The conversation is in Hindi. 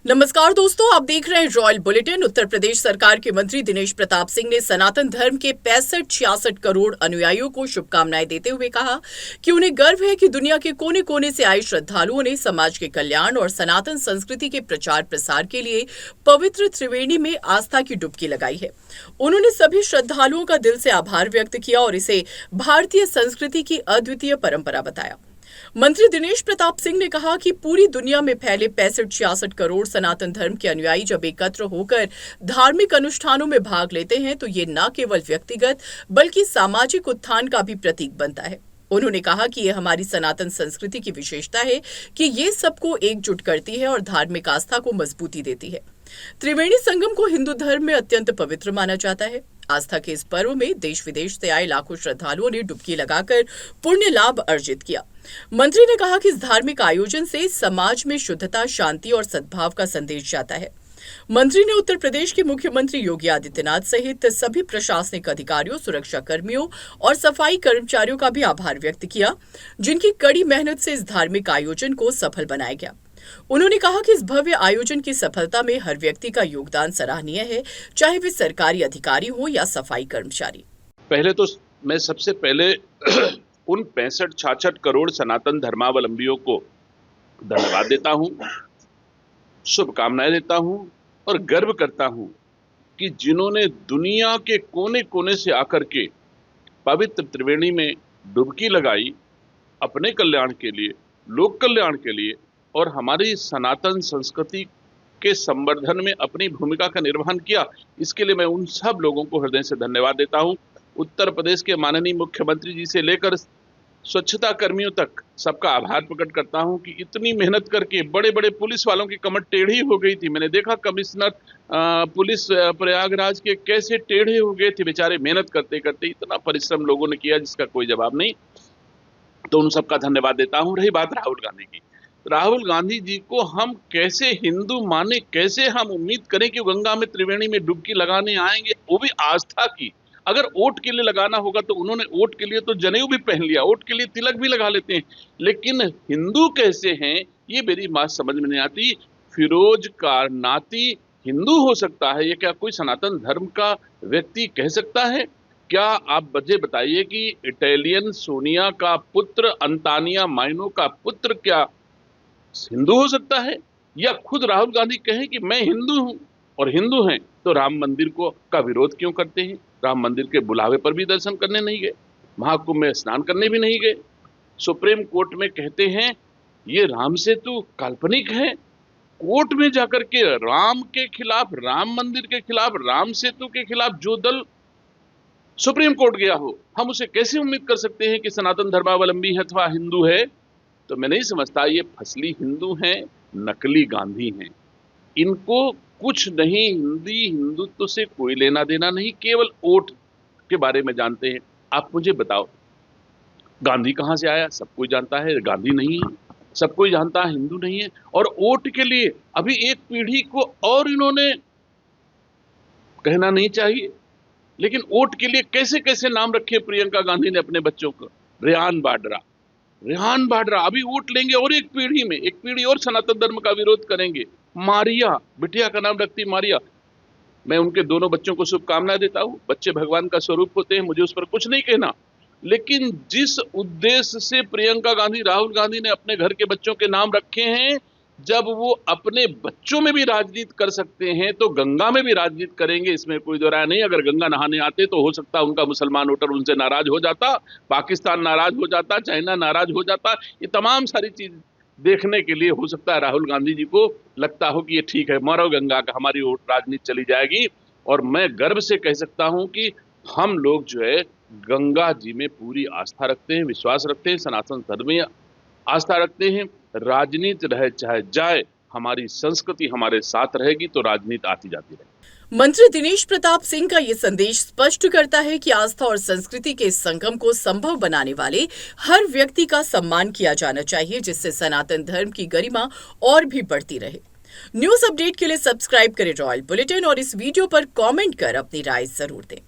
नमस्कार दोस्तों, आप देख रहे हैं रॉयल बुलेटिन। उत्तर प्रदेश सरकार के मंत्री दिनेश प्रताप सिंह ने सनातन धर्म के 65-66 करोड़ अनुयायियों को शुभकामनाएं देते हुए कहा कि उन्हें गर्व है कि दुनिया के कोने कोने से आए श्रद्धालुओं ने समाज के कल्याण और सनातन संस्कृति के प्रचार प्रसार के लिए पवित्र त्रिवेणी में आस्था की डुबकी लगाई है। उन्होंने सभी श्रद्धालुओं का दिल से आभार व्यक्त किया और इसे भारतीय संस्कृति की अद्वितीय परंपरा बताया। मंत्री दिनेश प्रताप सिंह ने कहा कि पूरी दुनिया में फैले 65-66 करोड़ सनातन धर्म के अनुयायी जब एकत्र होकर धार्मिक अनुष्ठानों में भाग लेते हैं तो ये न केवल व्यक्तिगत बल्कि सामाजिक उत्थान का भी प्रतीक बनता है। उन्होंने कहा कि यह हमारी सनातन संस्कृति की विशेषता है कि ये सबको एकजुट करती है और धार्मिक आस्था को मजबूती देती है। त्रिवेणी संगम को हिंदू धर्म में अत्यंत पवित्र माना जाता है। आस्था के इस पर्व में देश विदेश से आए लाखों श्रद्धालुओं ने डुबकी लगाकर पुण्य लाभ अर्जित किया। मंत्री ने कहा कि इस धार्मिक आयोजन से समाज में शुद्धता, शांति और सद्भाव का संदेश जाता है। मंत्री ने उत्तर प्रदेश के मुख्यमंत्री योगी आदित्यनाथ सहित सभी प्रशासनिक अधिकारियों, सुरक्षा कर्मियों और सफाई कर्मचारियों का भी आभार व्यक्त किया, जिनकी कड़ी मेहनत से इस धार्मिक आयोजन को सफल बनाया गया। उन्होंने कहा कि इस भव्य आयोजन की सफलता में हर व्यक्ति का योगदान सराहनीय है, चाहे वे सरकारी अधिकारी हो या सफाई कर्मचारी। पहले तो मैं सबसे पहले उन 65-66 करोड़ सनातन धर्मावलंबियों को धन्यवाद देता हूं, शुभकामनाएं देता हूं और गर्व करता हूं कि जिन्होंने दुनिया के कोने कोने से आकर के पवित्र त्रिवेणी में डुबकी लगाई अपने कल्याण के लिए, लोक कल्याण के लिए और हमारी सनातन संस्कृति के संवर्धन में अपनी भूमिका का निर्वहन किया। इसके लिए मैं उन सब लोगों को हृदय से धन्यवाद देता हूं। उत्तर प्रदेश के माननीय मुख्यमंत्री जी से लेकर स्वच्छता कर्मियों तक सबका आभार प्रकट करता हूं कि इतनी मेहनत करके बड़े बड़े पुलिस वालों की कमर टेढ़ी हो गई थी। मैंने देखा कमिश्नर पुलिस प्रयागराज के कैसे टेढ़े हो गए थे बेचारे, मेहनत करते करते इतना परिश्रम लोगों ने किया जिसका कोई जवाब नहीं। तो उन सबका धन्यवाद देता हूं। रही बात राहुल गांधी की, राहुल गांधी जी को हम कैसे हिंदू माने, कैसे हम उम्मीद करें कि गंगा में त्रिवेणी में डुबकी लगाने आएंगे, वो भी आस्था की। अगर वोट के लिए लगाना होगा तो उन्होंने वोट के लिए तो जनेऊ भी पहन लिया, वोट के लिए तिलक भी लगा लेते हैं, लेकिन हिंदू कैसे हैं ये मेरी बात समझ में नहीं आती। फिरोज कारनाती हिंदू हो सकता है, ये क्या कोई सनातन धर्म का व्यक्ति कह सकता है? क्या आप मुझे बताइए कि इटालियन सोनिया का पुत्र, अंतानिया माइनो का पुत्र क्या हिंदू हो सकता है? या खुद राहुल गांधी कहें कि मैं हिंदू हूं, और हिंदू हैं तो राम मंदिर का विरोध क्यों करते हैं? राम मंदिर के बुलावे पर भी दर्शन करने नहीं गए, महाकुंभ में स्नान करने भी नहीं गए। सुप्रीम कोर्ट में कहते हैं ये राम सेतु काल्पनिक है। कोर्ट में जाकर के राम के खिलाफ, राम मंदिर के खिलाफ, राम सेतु के खिलाफ जो दल सुप्रीम कोर्ट गया हो, हम उसे कैसे उम्मीद कर सकते हैं कि सनातन धर्मावलंबी है अथवा हिंदू है? तो मैं नहीं समझता, ये फसली हिंदू हैं, नकली गांधी हैं। इनको कुछ नहीं, हिंदुत्व से कोई लेना देना नहीं, केवल वोट के बारे में जानते हैं। आप मुझे बताओ गांधी कहां से आया? सब कोई जानता है गांधी नहीं है, सब कोई जानता है हिंदू नहीं है। और वोट के लिए अभी एक पीढ़ी को और इन्होंने कहना नहीं चाहिए, लेकिन वोट के लिए कैसे कैसे नाम रखे प्रियंका गांधी ने अपने बच्चों को। रेहान बाड्रा अभी वोट लेंगे और एक पीढ़ी और सनातन धर्म का विरोध करेंगे। मारिया, बिटिया का नाम रखती मारिया। मैं उनके दोनों बच्चों को शुभकामनाएं देता हूं। बच्चे भगवान का स्वरूप होते हैं, मुझे उस पर कुछ नहीं कहना, लेकिन जिस उद्देश्य से प्रियंका गांधी, राहुल गांधी ने अपने घर के बच्चों के नाम रखे हैं, जब वो अपने बच्चों में भी राजनीति कर सकते हैं तो गंगा में भी राजनीति करेंगे, इसमें कोई दो राय नहीं। अगर गंगा नहाने आते तो हो सकता उनका मुसलमान वोटर उनसे नाराज हो जाता, पाकिस्तान नाराज हो जाता, चाइना नाराज हो जाता। ये तमाम सारी चीज देखने के लिए हो सकता है राहुल गांधी जी को लगता हो कि ये ठीक है, मारो गंगा का, हमारी राजनीति चली जाएगी। और मैं गर्व से कह सकता हूं कि हम लोग जो है गंगा जी में पूरी आस्था रखते हैं, विश्वास रखते हैं, सनातन धर्म में आस्था रखते हैं। राजनीति रहे चाहे जाए, हमारी संस्कृति हमारे साथ रहेगी तो राजनीति आती जाती रहेगी। मंत्री दिनेश प्रताप सिंह का ये संदेश स्पष्ट करता है कि आस्था और संस्कृति के इस संगम को संभव बनाने वाले हर व्यक्ति का सम्मान किया जाना चाहिए, जिससे सनातन धर्म की गरिमा और भी बढ़ती रहे। न्यूज अपडेट के लिए सब्सक्राइब करें रॉयल बुलेटिन और इस वीडियो पर कमेंट कर अपनी राय जरूर दें।